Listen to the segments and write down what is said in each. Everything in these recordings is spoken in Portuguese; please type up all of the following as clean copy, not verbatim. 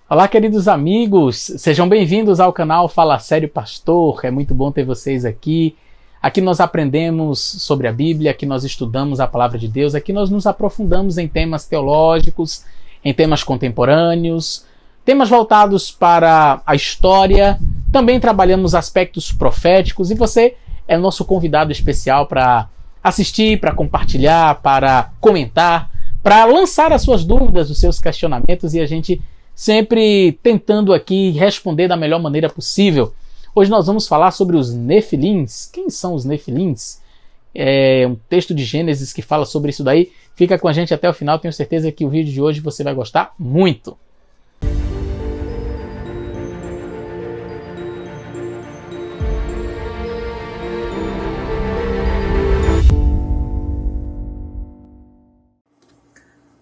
Olá, queridos amigos, sejam bem-vindos ao canal Fala Sério Pastor. É muito bom ter vocês aqui. Aqui nós aprendemos sobre a Bíblia, aqui nós estudamos a Palavra de Deus, aqui nós nos aprofundamos em temas teológicos, em temas contemporâneos, temas voltados para a história, também trabalhamos aspectos proféticos e você é nosso convidado especial para assistir, para compartilhar, para comentar, para lançar as suas dúvidas, os seus questionamentos e a gente sempre tentando aqui responder da melhor maneira possível. Hoje nós vamos falar sobre os Nefilins. Quem são os Nefilins? É um texto de Gênesis que fala sobre isso daí. Fica com a gente até o final, tenho certeza que o vídeo de hoje você vai gostar muito.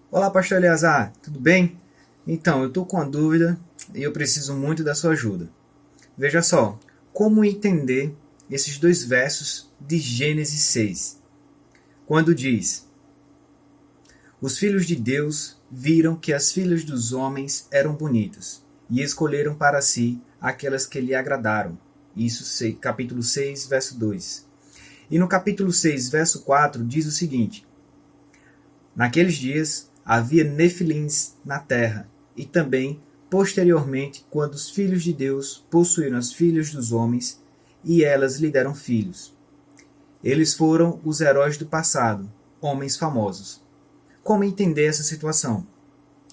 Olá, Pastor Eleazar, tudo bem? Então, eu estou com uma dúvida e eu preciso muito da sua ajuda. Veja só, como entender esses dois versos de Gênesis 6? Quando diz: os filhos de Deus viram que as filhas dos homens eram bonitas e escolheram para si aquelas que lhe agradaram. Isso, capítulo 6, verso 2. E no capítulo 6, verso 4, diz o seguinte: naqueles dias havia nefilins na terra, e também, posteriormente, quando os filhos de Deus possuíram as filhas dos homens, e elas lhe deram filhos. Eles foram os heróis do passado, homens famosos. Como entender essa situação?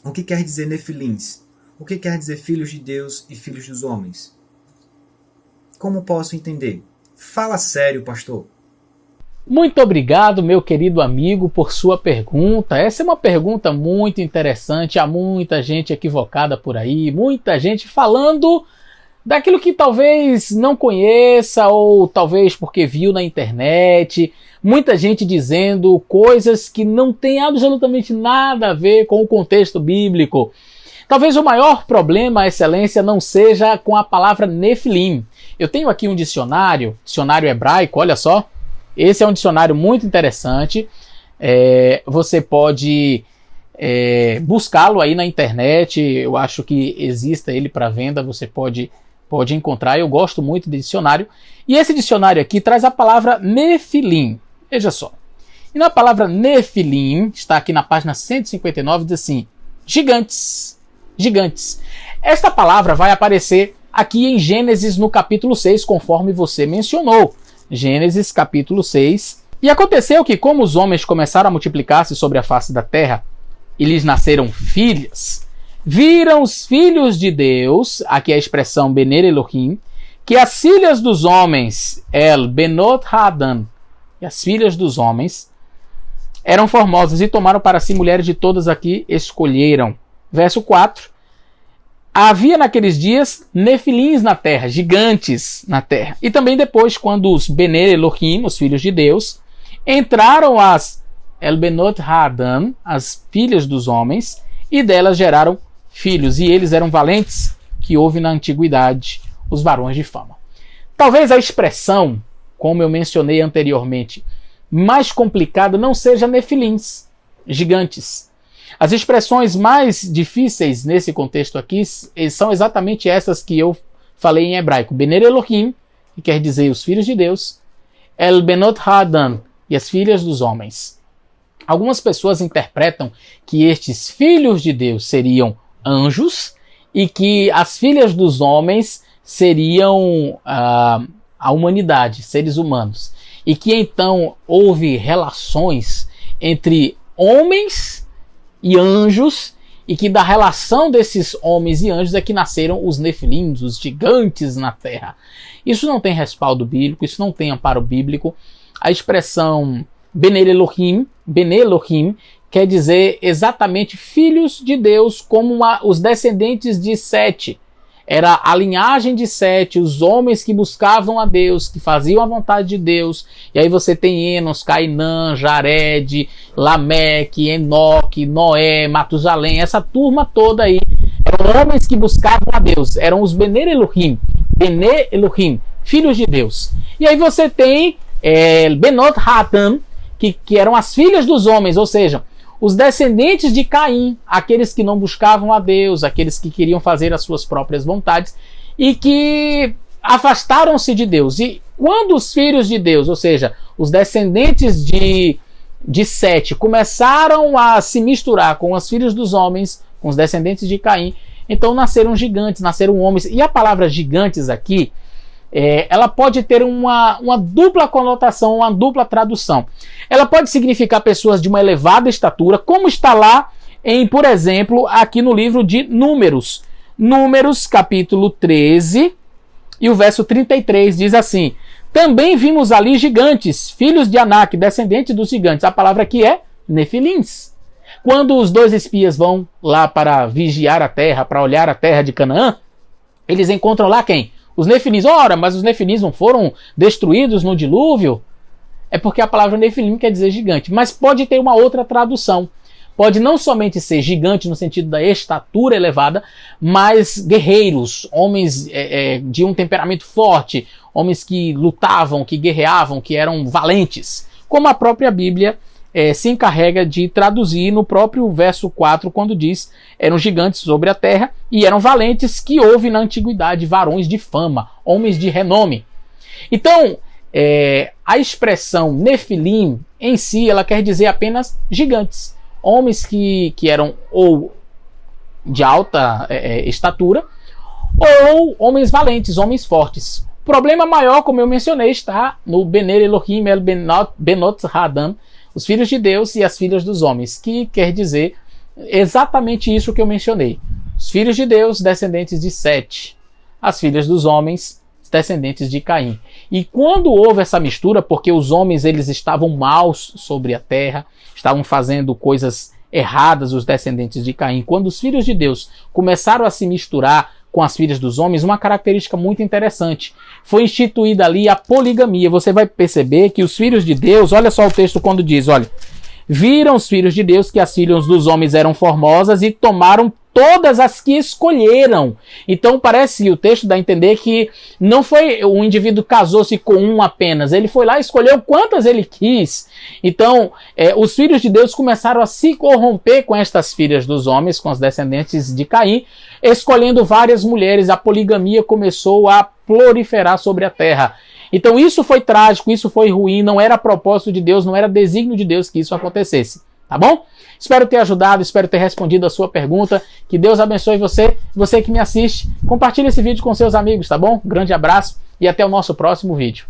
O que quer dizer nefilins? O que quer dizer filhos de Deus e filhos dos homens? Como posso entender? Fala sério, pastor. Muito obrigado, meu querido amigo, por sua pergunta. Essa é uma pergunta muito interessante. Há muita gente equivocada por aí, muita gente falando daquilo que talvez não conheça ou talvez porque viu na internet. Muita gente dizendo coisas que não têm absolutamente nada a ver com o contexto bíblico. Talvez o maior problema, excelência, não seja com a palavra Nefilim. Eu tenho aqui um dicionário hebraico, olha só. Esse é um dicionário muito interessante, você pode buscá-lo aí na internet, eu acho que exista ele para venda, você pode encontrar, eu gosto muito de dicionário. E esse dicionário aqui traz a palavra Nefilim, veja só. E na palavra Nefilim, está aqui na página 159, diz assim: gigantes, gigantes. Esta palavra vai aparecer aqui em Gênesis no capítulo 6, conforme você mencionou. Gênesis capítulo 6. E aconteceu que, como os homens começaram a multiplicar-se sobre a face da terra, e lhes nasceram filhas, viram os filhos de Deus, aqui é a expressão Bener Elohim, que as filhas dos homens, El Benot Haadan, e as filhas dos homens, eram formosas e tomaram para si mulheres de todas aqui escolheram. Verso 4. Havia naqueles dias nefilins na terra, gigantes na terra. E também depois, quando os Bener Elohim, os filhos de Deus, entraram as El Benot Haadan, as filhas dos homens, e delas geraram filhos. E eles eram valentes, que houve na antiguidade, os varões de fama. Talvez a expressão, como eu mencionei anteriormente, mais complicada não seja nefilins, gigantes. As expressões mais difíceis nesse contexto aqui são exatamente essas que eu falei em hebraico. Bener Elohim, que quer dizer os filhos de Deus, El Benot Haadan, e as filhas dos homens. Algumas pessoas interpretam que estes filhos de Deus seriam anjos e que as filhas dos homens seriam a humanidade, seres humanos. E que então houve relações entre homens e anjos, e que da relação desses homens e anjos é que nasceram os nefilins, os gigantes na terra. Isso não tem respaldo bíblico, isso não tem amparo bíblico. A expressão Bener Elohim quer dizer exatamente filhos de Deus, como os descendentes de Sete. Era a linhagem de Sete, os homens que buscavam a Deus, que faziam a vontade de Deus. E aí você tem Enos, Cainã, Jared, Lameque, Enoque, Noé, Matusalém, essa turma toda aí. Eram homens que buscavam a Deus, eram os Bener Elohim, filhos de Deus. E aí você tem Benot Haadan, que eram as filhas dos homens, ou seja, os descendentes de Caim, aqueles que não buscavam a Deus, aqueles que queriam fazer as suas próprias vontades e que afastaram-se de Deus. E quando os filhos de Deus, ou seja, os descendentes de Sete, começaram a se misturar com os filhos dos homens, com os descendentes de Caim, então nasceram gigantes, nasceram homens. E a palavra gigantes aqui, ela pode ter uma dupla conotação, uma dupla tradução. Ela pode significar pessoas de uma elevada estatura, como está lá por exemplo, aqui no livro de Números. Números, capítulo 13, e o verso 33 diz assim: também vimos ali gigantes, filhos de Anak, descendentes dos gigantes. A palavra aqui é Nefilins. Quando os dois espias vão lá para vigiar a terra, para olhar a terra de Canaã, eles encontram lá quem? Os Nefilins. Ora, mas os Nefilins não foram destruídos no dilúvio? É porque a palavra Nefilim quer dizer gigante, mas pode ter uma outra tradução. Pode não somente ser gigante no sentido da estatura elevada, mas guerreiros, homens de um temperamento forte, homens que lutavam, que guerreavam, que eram valentes, como a própria Bíblia se encarrega de traduzir no próprio verso 4, quando diz: eram gigantes sobre a terra e eram valentes, que houve na antiguidade varões de fama, homens de renome. Então, a expressão Nefilim em si, ela quer dizer apenas gigantes, homens que eram ou de alta estatura, ou homens valentes, homens fortes. O problema maior, como eu mencionei, está no Bener Elohim El Benot Hadam, os filhos de Deus e as filhas dos homens, que quer dizer exatamente isso que eu mencionei. Os filhos de Deus, descendentes de Sete. As filhas dos homens, descendentes de Caim. E quando houve essa mistura, porque os homens eles estavam maus sobre a terra, estavam fazendo coisas erradas, os descendentes de Caim, quando os filhos de Deus começaram a se misturar com as filhas dos homens, uma característica muito interessante. Foi instituída ali a poligamia. Você vai perceber que os filhos de Deus, olha só o texto quando diz, olha: viram os filhos de Deus que as filhas dos homens eram formosas e tomaram todas as que escolheram. Então parece que o texto dá a entender que não foi o indivíduo casou-se com um apenas, ele foi lá e escolheu quantas ele quis. Então os filhos de Deus começaram a se corromper com estas filhas dos homens, com os descendentes de Caim, escolhendo várias mulheres. A poligamia começou a proliferar sobre a terra. Então isso foi trágico, isso foi ruim, não era propósito de Deus, não era desígnio de Deus que isso acontecesse. Tá bom? Espero ter ajudado, espero ter respondido a sua pergunta. Que Deus abençoe você que me assiste. Compartilhe esse vídeo com seus amigos, tá bom? Grande abraço e até o nosso próximo vídeo.